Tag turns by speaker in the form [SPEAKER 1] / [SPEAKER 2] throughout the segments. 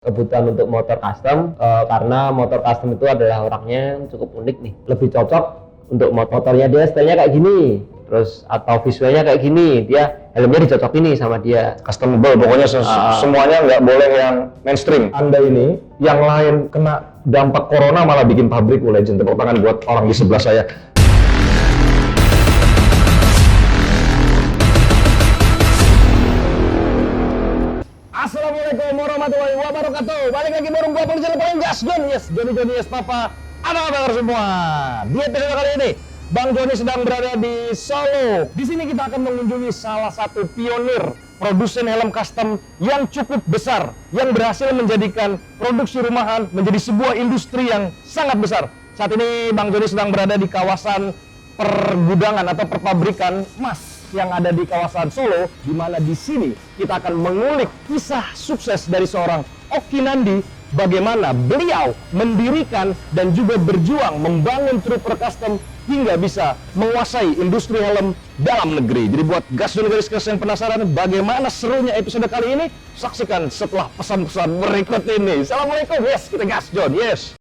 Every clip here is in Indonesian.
[SPEAKER 1] Kebutuhan untuk motor custom karena motor custom itu adalah orangnya cukup unik nih, lebih cocok untuk motornya dia stylenya kayak gini, terus atau visualnya kayak gini, dia helmnya dicocok ini sama dia.
[SPEAKER 2] Customable, pokoknya semuanya nggak boleh yang mainstream. Anda ini yang lain kena dampak corona malah bikin pabrik legend. Tepuk tangan buat orang di sebelah saya. Assalamualaikum warahmatullahi wabarakatuh. Balik lagi bareng gua Polisi paling gas, Joni yes Papa. Apa kabar semua? Di episode kali ini, Bang Joni sedang berada di Solo. Di sini kita akan mengunjungi salah satu pionir produsen helm custom yang cukup besar, yang berhasil menjadikan produksi rumahan menjadi sebuah industri yang sangat besar. Saat ini Bang Joni sedang berada di kawasan pergudangan atau perpabrikan emas yang ada di kawasan Solo, di mana di sini kita akan mengulik kisah sukses dari seorang Oki Nandi, bagaimana beliau mendirikan dan juga berjuang membangun trooper custom hingga bisa menguasai industri helm dalam negeri. Jadi buat gas dan garis yang penasaran bagaimana serunya episode kali ini, saksikan setelah pesan-pesan berikut ini. Assalamualaikum, yes, kita gas John, yes.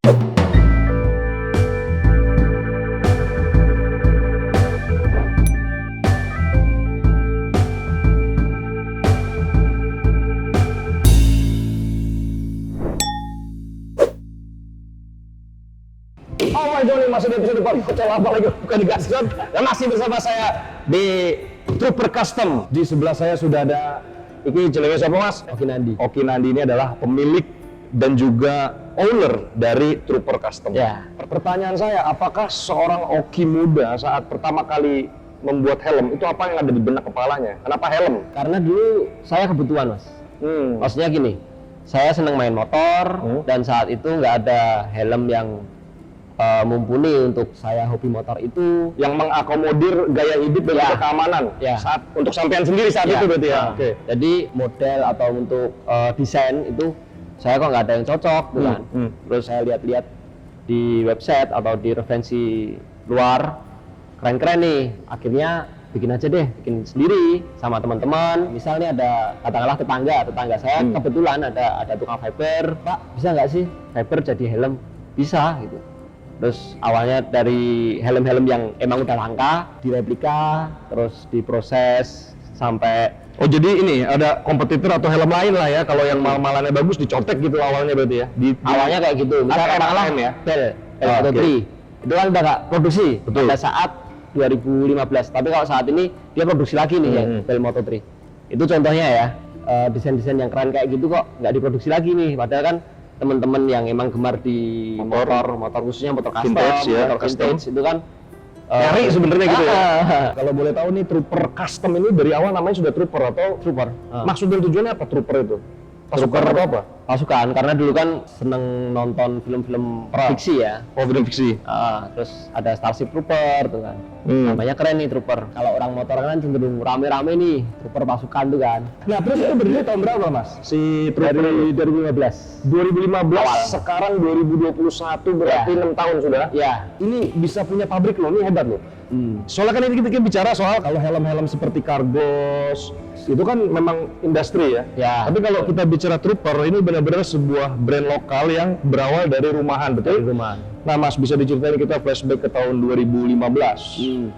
[SPEAKER 2] Oh Joni, masih di episode paling kocak apa lagi, bukan di gas John. Dan masih bersama saya di Trooper Custom. Di sebelah saya sudah ada, ini jenenge siapa mas?
[SPEAKER 1] Oki Nandi.
[SPEAKER 2] Oki Nandi ini adalah pemilik dan juga owner dari Trooper Custom.
[SPEAKER 1] Ya.
[SPEAKER 2] Pertanyaan saya, apakah seorang Oki muda saat pertama kali membuat helm, itu apa yang ada di benak kepalanya? Kenapa helm?
[SPEAKER 1] Karena dulu saya kebutuhan mas. Maksudnya gini, saya seneng main motor dan saat itu nggak ada helm yang mumpuni untuk saya hobi motor itu,
[SPEAKER 2] yang mengakomodir gaya hidup dan juga keamanan saat untuk sampean sendiri saat itu berarti ya.
[SPEAKER 1] Oke. Jadi model atau untuk desain itu saya kok nggak ada yang cocok gitu kan. Terus saya lihat-lihat di website atau di referensi luar, keren-keren nih. Akhirnya bikin aja deh, bikin sendiri sama teman-teman. Misalnya ada katakanlah tetangga saya kebetulan ada tukang fiber, Pak bisa nggak sih fiber jadi helm? Bisa gitu. Terus awalnya dari helm-helm yang emang udah langka, direplika, terus diproses sampai.
[SPEAKER 2] Oh jadi ini ada kompetitor atau helm lain lah ya, kalau yang mal-malannya bagus dicontek gitu awalnya berarti ya?
[SPEAKER 1] Awalnya kayak gitu, misalnya malah ya? Bell Moto 3, itu kan udah nggak produksi pada saat 2015, tapi kalau saat ini dia produksi lagi nih yang Bell Moto 3. Itu contohnya ya, desain-desain yang keren kayak gitu kok nggak diproduksi lagi nih, padahal kan teman-teman yang emang gemar di motor khususnya motor custom, motor vintage itu kan
[SPEAKER 2] nyari sebenarnya gitu ya. Kalau boleh tahu nih, Trooper Custom ini dari awal namanya sudah Trooper atau
[SPEAKER 1] Trooper.
[SPEAKER 2] Maksud dan tujuannya apa Trooper itu? Pasukan atau apa?
[SPEAKER 1] Pasukan, karena dulu kan seneng nonton film-film fiksi ya.
[SPEAKER 2] Oh, film fiksi.
[SPEAKER 1] Terus ada Starship Trooper tuh kan. Namanya keren nih Trooper. Kalau orang motor kan cenderung rame-rame nih, Trooper pasukan tuh kan.
[SPEAKER 2] Nah, terus itu berdiri tahun berapa, Mas? Si Trooper
[SPEAKER 1] dari 2015.
[SPEAKER 2] 2015
[SPEAKER 1] awal.
[SPEAKER 2] Sekarang 2021 berarti 6 tahun sudah.
[SPEAKER 1] Ya.
[SPEAKER 2] Ini bisa punya pabrik loh, ini hebat loh. Soalnya kan ini kita bicara soal kalau helm-helm seperti Cargos itu kan memang industri ya. Tapi kalau kita bicara Trooper, ini benar-benar sebuah brand lokal yang berawal dari rumahan, betul?
[SPEAKER 1] Dari rumahan.
[SPEAKER 2] Nah Mas, bisa diceritain kita flashback ke tahun 2015.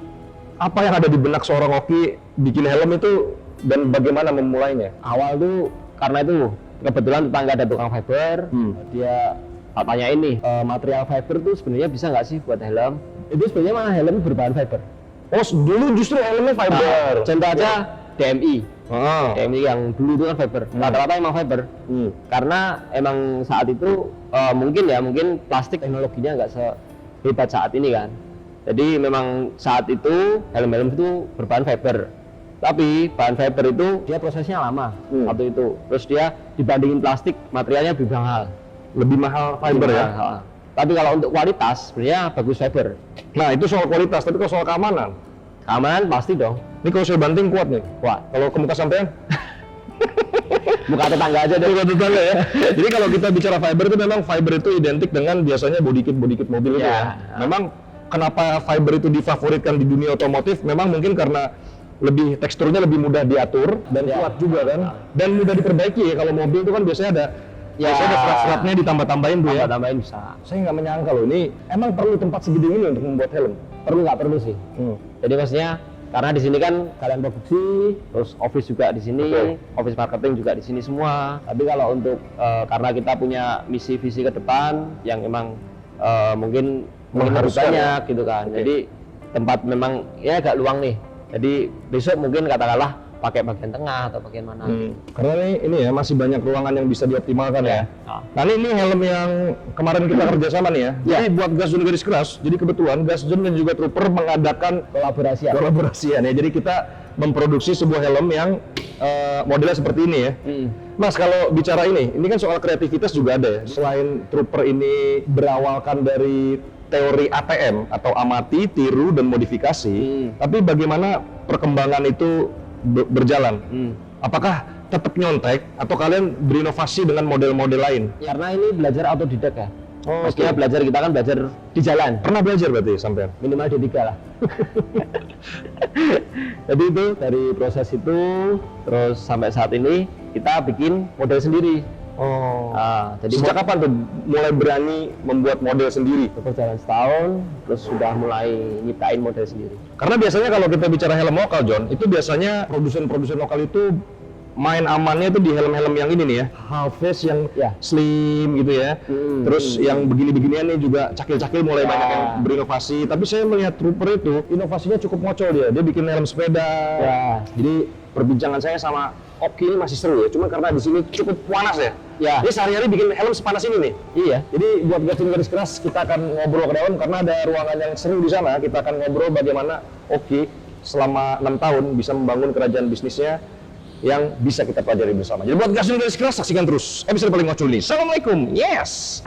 [SPEAKER 2] Apa yang ada di benak seorang Oki bikin helm itu dan bagaimana memulainya?
[SPEAKER 1] Awal tuh karena itu kebetulan tetangga ada tukang fiber, dia tanya ini material fiber tuh sebenarnya bisa nggak sih buat helm? Itu sebenarnya malah helm berbahan fiber.
[SPEAKER 2] Oh, dulu justru helmnya fiber.
[SPEAKER 1] Contoh aja DMI. DMI yang dulu itu kan fiber. Rata-rata emang fiber. Karena emang saat itu mungkin plastik teknologinya nggak sehebat saat ini kan. Jadi memang saat itu helm-helm itu berbahan fiber. Tapi bahan fiber itu dia prosesnya lama waktu itu. Terus dia dibandingin plastik materialnya lebih mahal.
[SPEAKER 2] Lebih mahal fiber ya?
[SPEAKER 1] Tapi kalau untuk kualitas sebenarnya bagus fiber.
[SPEAKER 2] Nah itu soal kualitas, tapi kalau soal keamanan?
[SPEAKER 1] Keamanan pasti dong.
[SPEAKER 2] Ini kalau saya banting kuat nih?
[SPEAKER 1] Kuat.
[SPEAKER 2] Kalau ke muka sampean?
[SPEAKER 1] Muka tetangga aja deh.
[SPEAKER 2] Muka tetangga ya? Jadi kalau kita bicara fiber itu memang fiber itu identik dengan biasanya body kit mobil itu ya? Memang kenapa fiber itu difavoritkan di dunia otomotif? Memang mungkin karena teksturnya lebih mudah diatur dan kuat juga kan? Dan mudah diperbaiki ya, kalau mobil itu kan biasanya ada
[SPEAKER 1] Ya.
[SPEAKER 2] Biasanya ada serat-seratnya ditambah-tambahin tuh ya.
[SPEAKER 1] Tambahin bisa.
[SPEAKER 2] Saya nggak menyangka loh, ini emang perlu tempat segede ini untuk membuat helm.
[SPEAKER 1] Perlu nggak perlu sih. Jadi maksudnya karena di sini kan kalian produksi, terus office juga di sini,
[SPEAKER 2] Betul.
[SPEAKER 1] office marketing juga di sini semua. Tapi kalau untuk karena kita punya misi visi ke depan yang emang mungkin harus banyak gitu kan. Jadi tempat memang ya agak luang nih. Jadi besok mungkin katakanlah pakai bagian tengah atau bagian mana.
[SPEAKER 2] Karena ini ya masih banyak ruangan yang bisa dioptimalkan ya. Nah ini helm yang kemarin kita kerjasama nih ya. Jadi buat Gasdon garis keras, jadi kebetulan Gasdon dan juga Trooper mengadakan kolaborasian ya. Jadi kita memproduksi sebuah helm yang modelnya seperti ini ya. Mas, kalau bicara ini kan soal kreativitas juga ada ya. Selain Trooper ini berawalkan dari teori ATM atau amati, tiru, dan modifikasi, tapi bagaimana perkembangan itu berjalan? Apakah tetap nyontek atau kalian berinovasi dengan model-model lain?
[SPEAKER 1] Karena ini belajar autodidak ya.
[SPEAKER 2] Oh,
[SPEAKER 1] Maksudnya belajar kita kan belajar di jalan.
[SPEAKER 2] Pernah belajar berarti sampean?
[SPEAKER 1] Minimal D3 lah. Jadi itu dari proses itu terus sampai saat ini kita bikin model sendiri.
[SPEAKER 2] Jadi sejak kapan tuh mulai berani membuat model sendiri?
[SPEAKER 1] Berjalan setahun, terus sudah mulai nyiptain model sendiri.
[SPEAKER 2] Karena biasanya kalau kita bicara helm lokal, John, itu biasanya produsen-produsen lokal itu main amannya itu di helm-helm yang ini nih ya, half face yang slim gitu ya. Terus yang begini-beginian nih juga cakil-cakil mulai banyak yang berinovasi. Tapi saya melihat Trooper itu inovasinya cukup ngocol dia. Dia bikin helm sepeda. Jadi perbincangan saya sama Oki ini masih seru ya. Cuma karena di sini cukup panas ya. Dia sehari-hari bikin helm sepanas ini nih. Iya. Jadi buat Gasdon garis keras kita akan ngobrol ke dalam karena ada ruangan yang seru di sana. Kita akan ngobrol bagaimana Oki selama 6 tahun bisa membangun kerajaan bisnisnya yang bisa kita pelajari bersama. Jadi buat Gasdon garis keras, saksikan terus episode paling ngocol ini. Assalamualaikum. Yes.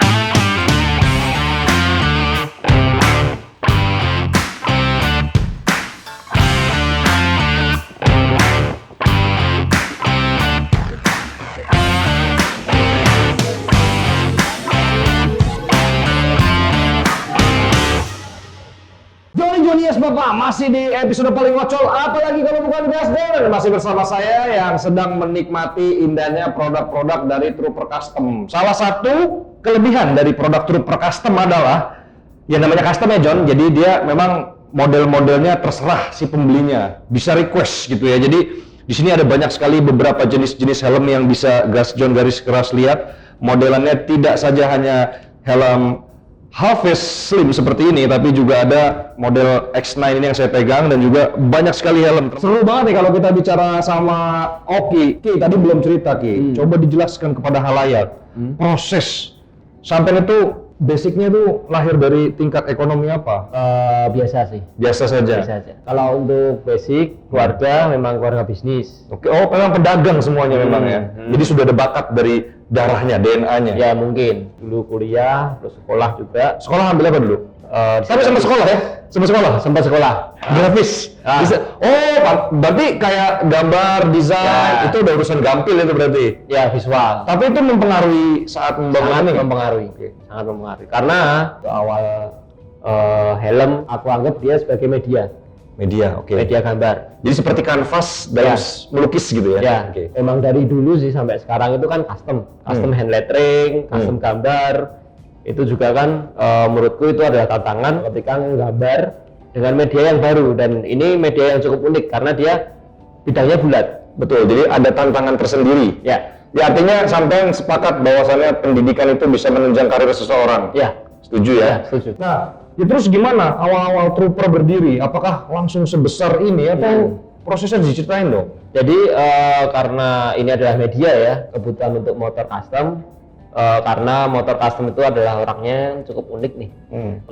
[SPEAKER 2] Yes, Bapak, masih di episode paling ngocol, apalagi kalau bukan Gasdon. Masih bersama saya yang sedang menikmati indahnya produk-produk dari Trooper Custom. Salah satu kelebihan dari produk Trooper Custom adalah yang namanya custom ya, John. Jadi dia memang model-modelnya terserah si pembelinya, bisa request gitu ya. Jadi di sini ada banyak sekali beberapa jenis-jenis helm yang bisa Gasdon garis keras lihat. Modelannya tidak saja hanya helm half face slim seperti ini, tapi juga ada model X9 ini yang saya pegang dan juga banyak sekali helm. Seru banget nih kalau kita bicara sama Oki. Ki, tadi belum cerita Ki. Coba dijelaskan kepada halayak. Proses sampai itu basicnya tuh lahir dari tingkat ekonomi apa?
[SPEAKER 1] Biasa sih.
[SPEAKER 2] Biasa saja.
[SPEAKER 1] Biasa aja. Kalau untuk basic keluarga memang keluarga bisnis.
[SPEAKER 2] Oke, memang pedagang semuanya memang ya. Jadi sudah ada bakat dari darahnya, DNA-nya.
[SPEAKER 1] Ya mungkin dulu kuliah, terus sekolah juga.
[SPEAKER 2] Sekolah ambil apa dulu? Tapi sampai sekolah ya? Sampai sekolah. Grafis. Berarti kayak gambar, desain, itu udah urusan gampil itu berarti?
[SPEAKER 1] Ya, visual.
[SPEAKER 2] Tapi itu mempengaruhi saat membangun ini?
[SPEAKER 1] Mempengaruhi. Sangat mempengaruhi. Karena awal helm aku anggap dia sebagai media.
[SPEAKER 2] Media, oke.
[SPEAKER 1] Media gambar.
[SPEAKER 2] Jadi seperti kanvas dalam melukis gitu ya?
[SPEAKER 1] Ya, emang dari dulu sih sampai sekarang itu kan custom hand lettering, custom gambar. Itu juga kan menurutku itu adalah tantangan ketika menggambar dengan media yang baru, dan ini media yang cukup unik karena dia bidangnya bulat.
[SPEAKER 2] Betul, jadi ada tantangan tersendiri.
[SPEAKER 1] Ya
[SPEAKER 2] artinya sampai sepakat bahwasannya pendidikan itu bisa menunjang karir seseorang.
[SPEAKER 1] Ya.
[SPEAKER 2] Setuju ya?
[SPEAKER 1] Ya, setuju.
[SPEAKER 2] Nah, terus gimana awal-awal Trooper berdiri? Apakah langsung sebesar ini atau prosesnya diceritain dong?
[SPEAKER 1] Jadi karena ini adalah media ya, kebutuhan untuk motor custom, karena motor custom itu adalah orangnya cukup unik nih.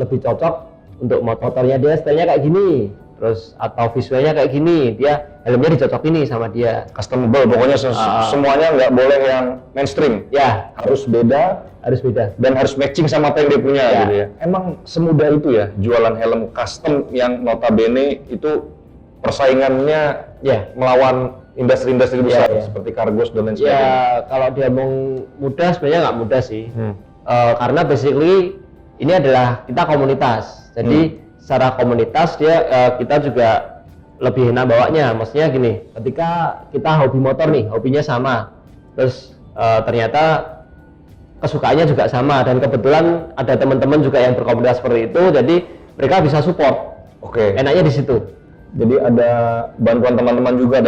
[SPEAKER 1] Lebih cocok untuk motornya dia stylenya kayak gini, terus atau visualnya kayak gini, dia helmnya dicocok ini sama dia.
[SPEAKER 2] Customable, pokoknya semuanya nggak boleh yang mainstream.
[SPEAKER 1] Ya,
[SPEAKER 2] harus beda
[SPEAKER 1] dan
[SPEAKER 2] harus matching sama apa yang dia punya gitu ya. Emang semudah itu ya jualan helm custom yang notabene itu persaingannya melawan industri-industri besar seperti Cargos dan lain sebagainya.
[SPEAKER 1] Ya, kalau dia mau mudah sebenarnya nggak mudah sih. Karena basically ini adalah kita komunitas. Jadi secara komunitas kita juga lebih enak bawanya. Maksudnya gini, ketika kita hobi motor nih, hobinya sama, terus ternyata kesukaannya juga sama, dan kebetulan ada teman-teman juga yang berkomunitas seperti itu, jadi mereka bisa support.
[SPEAKER 2] Oke.
[SPEAKER 1] Enaknya di situ.
[SPEAKER 2] Jadi ada bantuan teman-teman juga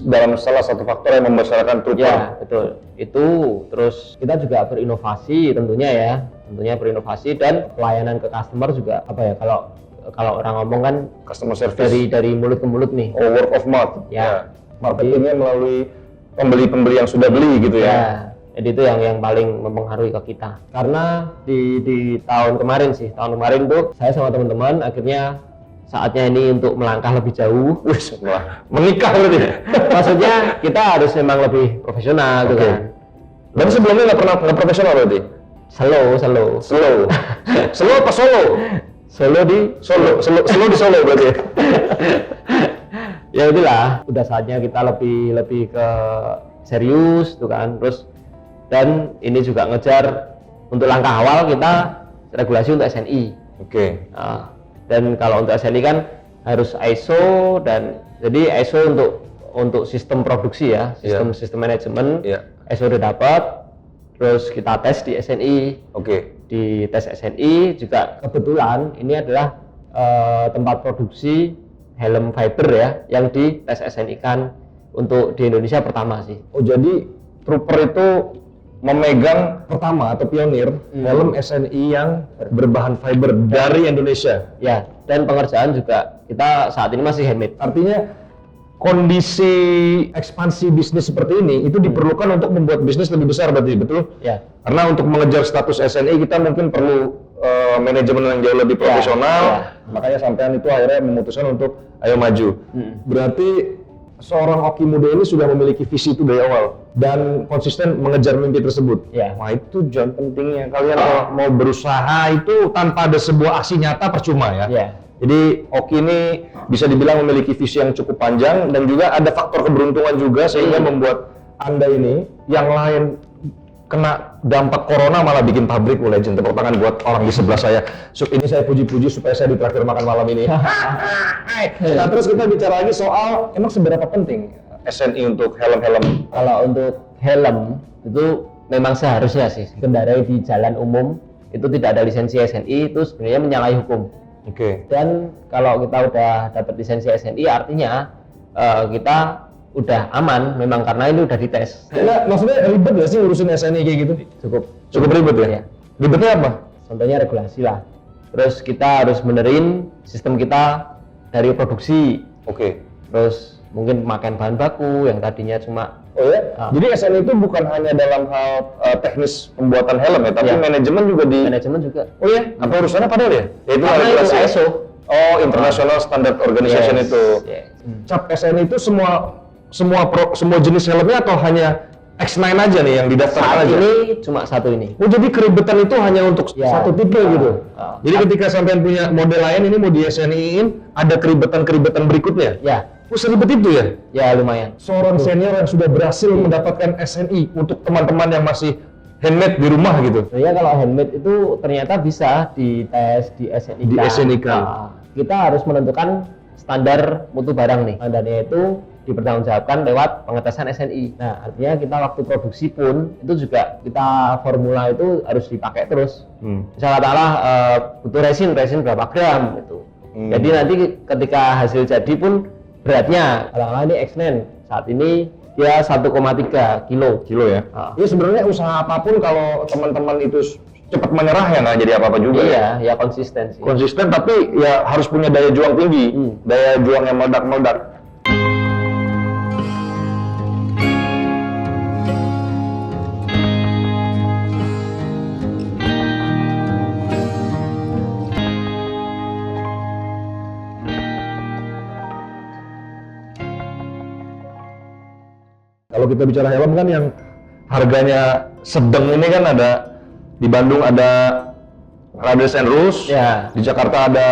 [SPEAKER 2] dalam salah satu faktor yang membesarkan Trooper.
[SPEAKER 1] Ya, betul. Itu terus kita juga berinovasi tentunya ya. Tentunya berinovasi, dan pelayanan ke customer juga apa ya, kalau orang ngomong kan
[SPEAKER 2] Customer service.
[SPEAKER 1] dari mulut ke mulut nih.
[SPEAKER 2] Oh, word of mouth.
[SPEAKER 1] Ya.
[SPEAKER 2] Marketingnya melalui pembeli-pembeli yang sudah beli gitu ya.
[SPEAKER 1] Ya, jadi itu yang paling mempengaruhi ke kita. Karena di tahun kemarin tuh saya sama teman-teman akhirnya saatnya ini untuk melangkah lebih jauh.
[SPEAKER 2] Wih, menikah berarti.
[SPEAKER 1] Maksudnya kita harus memang lebih profesional gitu kan.
[SPEAKER 2] Dan sebelumnya nggak profesional berarti?
[SPEAKER 1] Slow.
[SPEAKER 2] Slow apa solo? Slow di Solo berarti.
[SPEAKER 1] Ya udahlah, udah saatnya kita lebih ke serius tuh kan. Terus dan ini juga ngejar untuk langkah awal kita regulasi untuk SNI.
[SPEAKER 2] Oke.
[SPEAKER 1] Nah, dan kalau untuk SNI kan harus ISO, dan jadi ISO untuk sistem produksi ya, sistem manajemen. ISO udah dapat, terus kita tes di SNI.
[SPEAKER 2] Oke.
[SPEAKER 1] Di tes SNI juga kebetulan ini adalah tempat produksi helm fiber ya, yang di tes SNI kan untuk di Indonesia pertama sih.
[SPEAKER 2] Oh, jadi Trooper itu memegang pertama atau pionir helm SNI yang berbahan fiber dari Indonesia.
[SPEAKER 1] Ya, dan pengerjaan juga kita saat ini masih handmade.
[SPEAKER 2] Artinya kondisi ekspansi bisnis seperti ini itu diperlukan untuk membuat bisnis lebih besar berarti, betul?
[SPEAKER 1] Ya.
[SPEAKER 2] Karena untuk mengejar status SNI kita mungkin perlu manajemen yang jauh lebih profesional. Makanya sampean itu akhirnya memutuskan untuk ayo maju. Berarti seorang Oki muda ini sudah memiliki visi itu dari awal dan konsisten mengejar mimpi tersebut.
[SPEAKER 1] Ya.
[SPEAKER 2] Wah, itu John pentingnya. Kalian kalau mau berusaha itu tanpa ada sebuah aksi nyata percuma ya.
[SPEAKER 1] Ya.
[SPEAKER 2] Jadi Oki ini bisa dibilang memiliki visi yang cukup panjang dan juga ada faktor keberuntungan juga sehingga membuat Anda ini yang lain kena dampak corona malah bikin pabrik. Legend, tepuk tangan buat orang di sebelah saya. Ini saya puji-puji supaya saya ditraktir makan malam ini. Nah, terus kita bicara lagi soal emang seberapa penting SNI untuk helm-helm.
[SPEAKER 1] Kalau untuk helm itu memang seharusnya sih kendarai di jalan umum itu tidak ada lisensi SNI, itu sebenarnya menyalahi hukum.
[SPEAKER 2] Oke.
[SPEAKER 1] Dan kalau kita udah dapat lisensi SNI artinya kita udah aman memang karena ini udah dites.
[SPEAKER 2] Nah, maksudnya ribet gak sih ngurusin SNI kayak gitu? Cukup ribet ya?
[SPEAKER 1] Ya.
[SPEAKER 2] Ribetnya apa?
[SPEAKER 1] Contohnya regulasi lah. Terus kita harus benerin sistem kita dari produksi.
[SPEAKER 2] Oke.
[SPEAKER 1] Terus mungkin pemakaian bahan baku yang tadinya cuma.
[SPEAKER 2] Oh ya? Jadi SNI itu bukan hanya dalam hal teknis pembuatan helm ya, tapi manajemen juga
[SPEAKER 1] Manajemen juga.
[SPEAKER 2] Oh ya? Apa urusannya padahal ya? Yaitu
[SPEAKER 1] regulasi ISO.
[SPEAKER 2] Oh, International Standard Organization itu.
[SPEAKER 1] Yes.
[SPEAKER 2] Cap SNI itu semua jenis helmnya atau hanya X9 aja nih yang didaftarkan
[SPEAKER 1] Saat
[SPEAKER 2] aja?
[SPEAKER 1] ini cuma satu ini.
[SPEAKER 2] Oh, jadi keribetan itu hanya untuk satu tipe gitu? Jadi ketika sampean punya model lain ini mau di SNI-in, ada keribetan-keribetan berikutnya?
[SPEAKER 1] Ya.
[SPEAKER 2] Oh, seribet itu ya?
[SPEAKER 1] Ya lumayan.
[SPEAKER 2] Seorang senior yang sudah berhasil mendapatkan SNI untuk teman-teman yang masih handmade di rumah gitu?
[SPEAKER 1] Sebenarnya kalau handmade itu ternyata bisa dites di SNI.
[SPEAKER 2] Di SNI kan?
[SPEAKER 1] Kita harus menentukan standar mutu barang nih. Standarnya itu dipertanggungjawabkan lewat pengetesan SNI. Nah, artinya kita waktu produksi pun itu juga kita formula itu harus dipakai terus. Misalnya katakanlah butuh resin berapa gram gitu. Jadi nanti ketika hasil jadi pun beratnya, katakanlah ini X9 saat ini dia 1,3 kilo
[SPEAKER 2] ya? Iya, sebenarnya usaha apapun kalau teman-teman itu cepat menyerah ya nggak jadi apa-apa juga.
[SPEAKER 1] Iya, ya konsisten sih.
[SPEAKER 2] Konsisten tapi ya harus punya daya juang tinggi, daya juang yang meledak-meledak. Kalau kita bicara helm kan yang harganya sedang ini kan ada di Bandung ada Riders and Rules, di Jakarta ada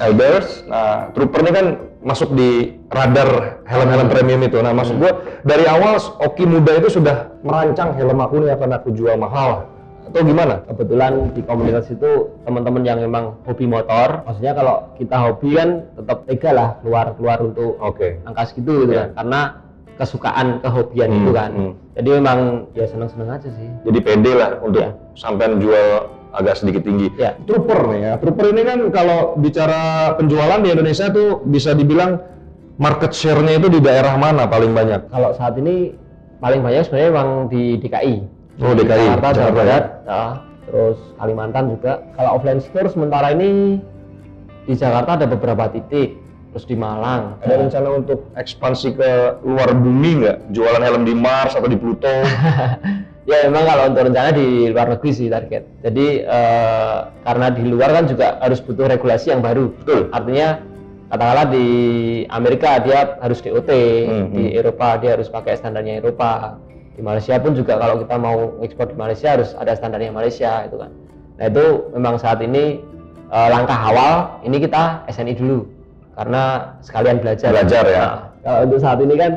[SPEAKER 2] Elders. Nah, Trooper ini kan masuk di radar helm-helm premium itu. Nah, maksud gua dari awal Oki muda itu sudah merancang helm aku nih akan aku jual mahal atau gimana?
[SPEAKER 1] Kebetulan di komunitas itu teman-teman yang memang hobi motor, maksudnya kalau kita hobi kan tetap tega lah keluar untuk angka segitu gitu kan. Karena kesukaan, kehobian itu kan. Jadi memang ya seneng-seneng aja sih.
[SPEAKER 2] Jadi pede lah untuk sampean jual agak sedikit tinggi.
[SPEAKER 1] Ya.
[SPEAKER 2] Trooper nih ya. Trooper ini kan kalau bicara penjualan di Indonesia tuh bisa dibilang market share-nya itu di daerah mana paling banyak?
[SPEAKER 1] Kalau saat ini paling banyak sebenarnya memang di DKI.
[SPEAKER 2] Oh, DKI.
[SPEAKER 1] Jakarta, Jawa Barat, terus Kalimantan juga. Kalau offline store sementara ini di Jakarta ada beberapa titik, terus di Malang.
[SPEAKER 2] Ada rencana untuk ekspansi ke luar bumi nggak? Jualan helm di Mars atau di Pluto?
[SPEAKER 1] Ya memang kalau untuk rencana di luar negeri sih target. Jadi karena di luar kan juga harus butuh regulasi yang baru.
[SPEAKER 2] Betul.
[SPEAKER 1] Artinya katakanlah di Amerika dia harus DOT, di Eropa dia harus pakai standarnya Eropa. Di Malaysia pun juga kalau kita mau ekspor di Malaysia harus ada standarnya Malaysia itu kan. Nah itu memang saat ini langkah awal ini kita SNI dulu karena sekalian belajar.
[SPEAKER 2] Belajar ya.
[SPEAKER 1] Nah, kalau untuk saat ini kan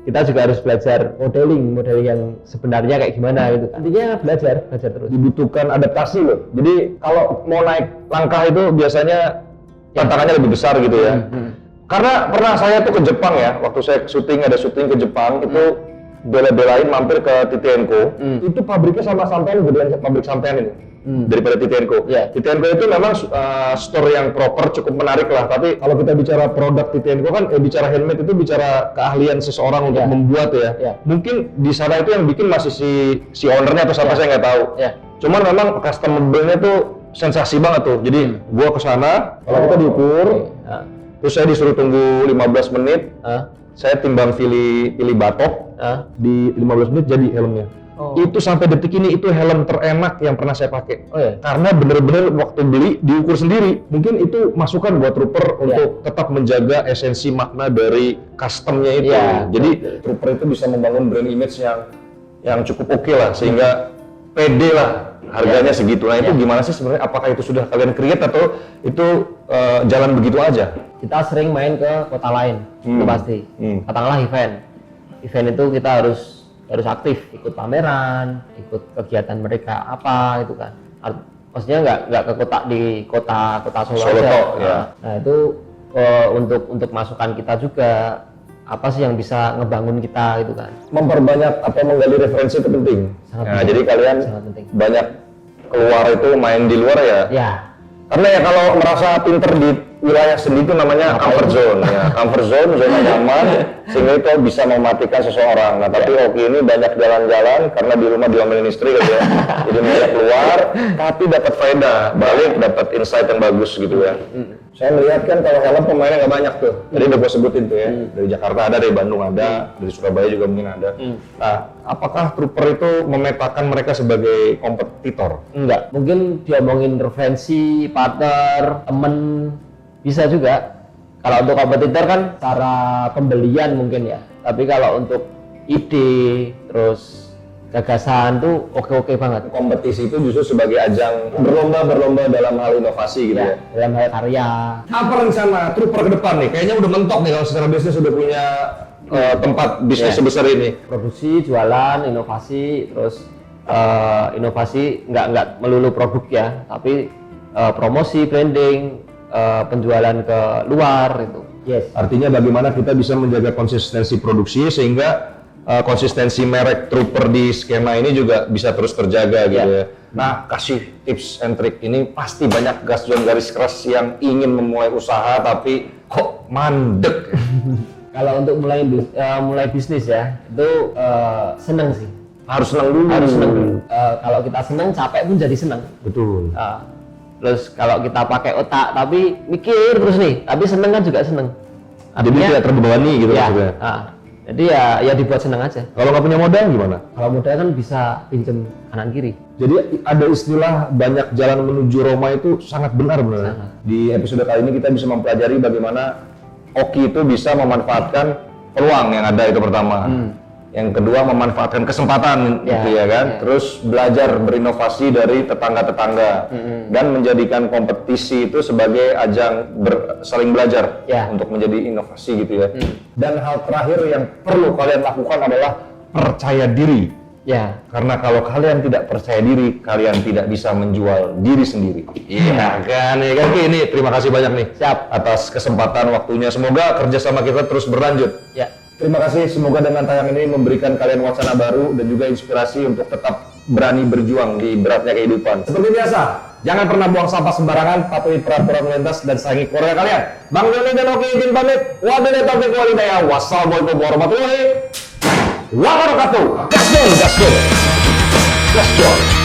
[SPEAKER 1] kita juga harus belajar modeling yang sebenarnya kayak gimana gitu. Intinya belajar terus.
[SPEAKER 2] Dibutuhkan adaptasi loh. Jadi kalau mau naik langkah itu biasanya tantangannya lebih besar gitu ya. Karena pernah saya tuh ke Jepang ya, waktu saya ada syuting ke Jepang itu bela-belain mampir ke Titienko. Itu pabriknya sama sampean gedean pabrik sampean ini. Daripada Titienko. Titienko itu memang store yang proper, cukup menarik lah. Tapi kalau kita bicara produk Titienko kan, bicara handmade itu bicara keahlian seseorang untuk membuat ya. Mungkin di sana itu yang bikin masih si ownernya atau siapa saya nggak tahu. Cuman memang customer-nya tuh sensasi banget tuh. Jadi gua ke sana, kalau kita diukur, terus saya disuruh tunggu 15 menit. Saya timbang pilih batok, di 15 menit jadi helmnya. Itu sampai detik ini itu helm terenak yang pernah saya pakai. Karena bener-bener waktu beli diukur sendiri. Mungkin itu masukan buat Trooper untuk tetap menjaga esensi makna dari customnya itu. Jadi Trooper itu bisa membangun brand image yang cukup oke lah, sehingga pede lah harganya segitu. Nah itu gimana sih sebenarnya? Apakah itu sudah kalian create atau itu jalan begitu aja?
[SPEAKER 1] Kita sering main ke kota lain, itu pasti. Katakanlah event itu kita harus aktif, ikut pameran, ikut kegiatan mereka apa gitu kan. Maksudnya nggak ke kota Solo aja. Nah itu untuk masukan kita juga apa sih yang bisa ngebangun kita gitu kan.
[SPEAKER 2] Memperbanyak atau menggali referensi itu penting. Jadi kalian banyak keluar itu main di luar ya. Karena ya kalau merasa pinter di wilayah sendiri itu namanya comfort zone ya. Comfort zone, zona nyaman, sehingga itu bisa mematikan seseorang. Nah tapi Oki ini banyak jalan-jalan karena di rumah diomelin istri gitu ya. Jadi banyak keluar, tapi dapat faedah, balik dapat insight yang bagus gitu ya. Saya melihat kan kalau helm pemainnya nggak banyak tuh. Jadi udah gue sebutin tuh ya. Dari Jakarta ada, dari Bandung ada, dari Surabaya juga mungkin ada. Nah, apakah Trooper itu memetakan mereka sebagai kompetitor?
[SPEAKER 1] Enggak. Mungkin dia ngomongin referensi, partner, temen, bisa juga. Kalau untuk kompetitor kan cara pembelian mungkin ya. Tapi kalau untuk ide, terus gagasan tuh oke banget.
[SPEAKER 2] Kompetisi itu justru sebagai ajang berlomba dalam hal inovasi gitu ya.
[SPEAKER 1] Dalam hal karya.
[SPEAKER 2] Apa rencana Trooper ke depan nih? Kayaknya udah mentok nih kalau secara bisnis udah punya tempat bisnis sebesar ini.
[SPEAKER 1] Produksi, jualan, inovasi, terus inovasi nggak melulu produk ya, tapi promosi, branding, penjualan ke luar itu.
[SPEAKER 2] Artinya bagaimana kita bisa menjaga konsistensi produksi sehingga konsistensi merek Trooper di skema ini juga bisa terus terjaga gitu ya. Nah, kasih tips and trick ini pasti banyak gasjon garis keras yang ingin memulai usaha tapi kok mandek.
[SPEAKER 1] Kalau untuk mulai bisnis ya, itu seneng sih.
[SPEAKER 2] Harus seneng dulu.
[SPEAKER 1] Kalau kita seneng, capek pun jadi seneng.
[SPEAKER 2] Betul.
[SPEAKER 1] Terus kalau kita pakai otak tapi mikir terus nih, tapi seneng kan juga seneng.
[SPEAKER 2] Jadi tidak terbebani gitu maksudnya.
[SPEAKER 1] Jadi ya dibuat senang aja.
[SPEAKER 2] Kalau nggak punya modal gimana?
[SPEAKER 1] Kalau modal kan bisa pinjem kanan kiri.
[SPEAKER 2] Jadi ada istilah banyak jalan menuju Roma itu sangat benar. Di episode kali ini kita bisa mempelajari bagaimana Oki itu bisa memanfaatkan peluang yang ada itu pertama. Yang kedua memanfaatkan kesempatan gitu ya kan. Terus belajar berinovasi dari tetangga-tetangga dan menjadikan kompetisi itu sebagai ajang saling belajar untuk menjadi inovasi gitu ya. Dan hal terakhir yang perlu kalian lakukan adalah percaya diri. Karena kalau kalian tidak percaya diri, kalian tidak bisa menjual diri sendiri. Iya kan, ya kan. Ini terima kasih banyak nih atas kesempatan waktunya. Semoga kerjasama kita terus berlanjut. Terima kasih, semoga dengan tayangan ini memberikan kalian wacana baru dan juga inspirasi untuk tetap berani berjuang di beratnya kehidupan. Seperti biasa, jangan pernah buang sampah sembarangan, patuhi peraturan lalu lintas dan sayangi keluarga kalian. Bang Joni dan Oki izin pamit. Wabillahi taufiq wal hidayah. Wassalamualaikum warahmatullahi wabarakatuh. Gasdon, gasdon, gasdon.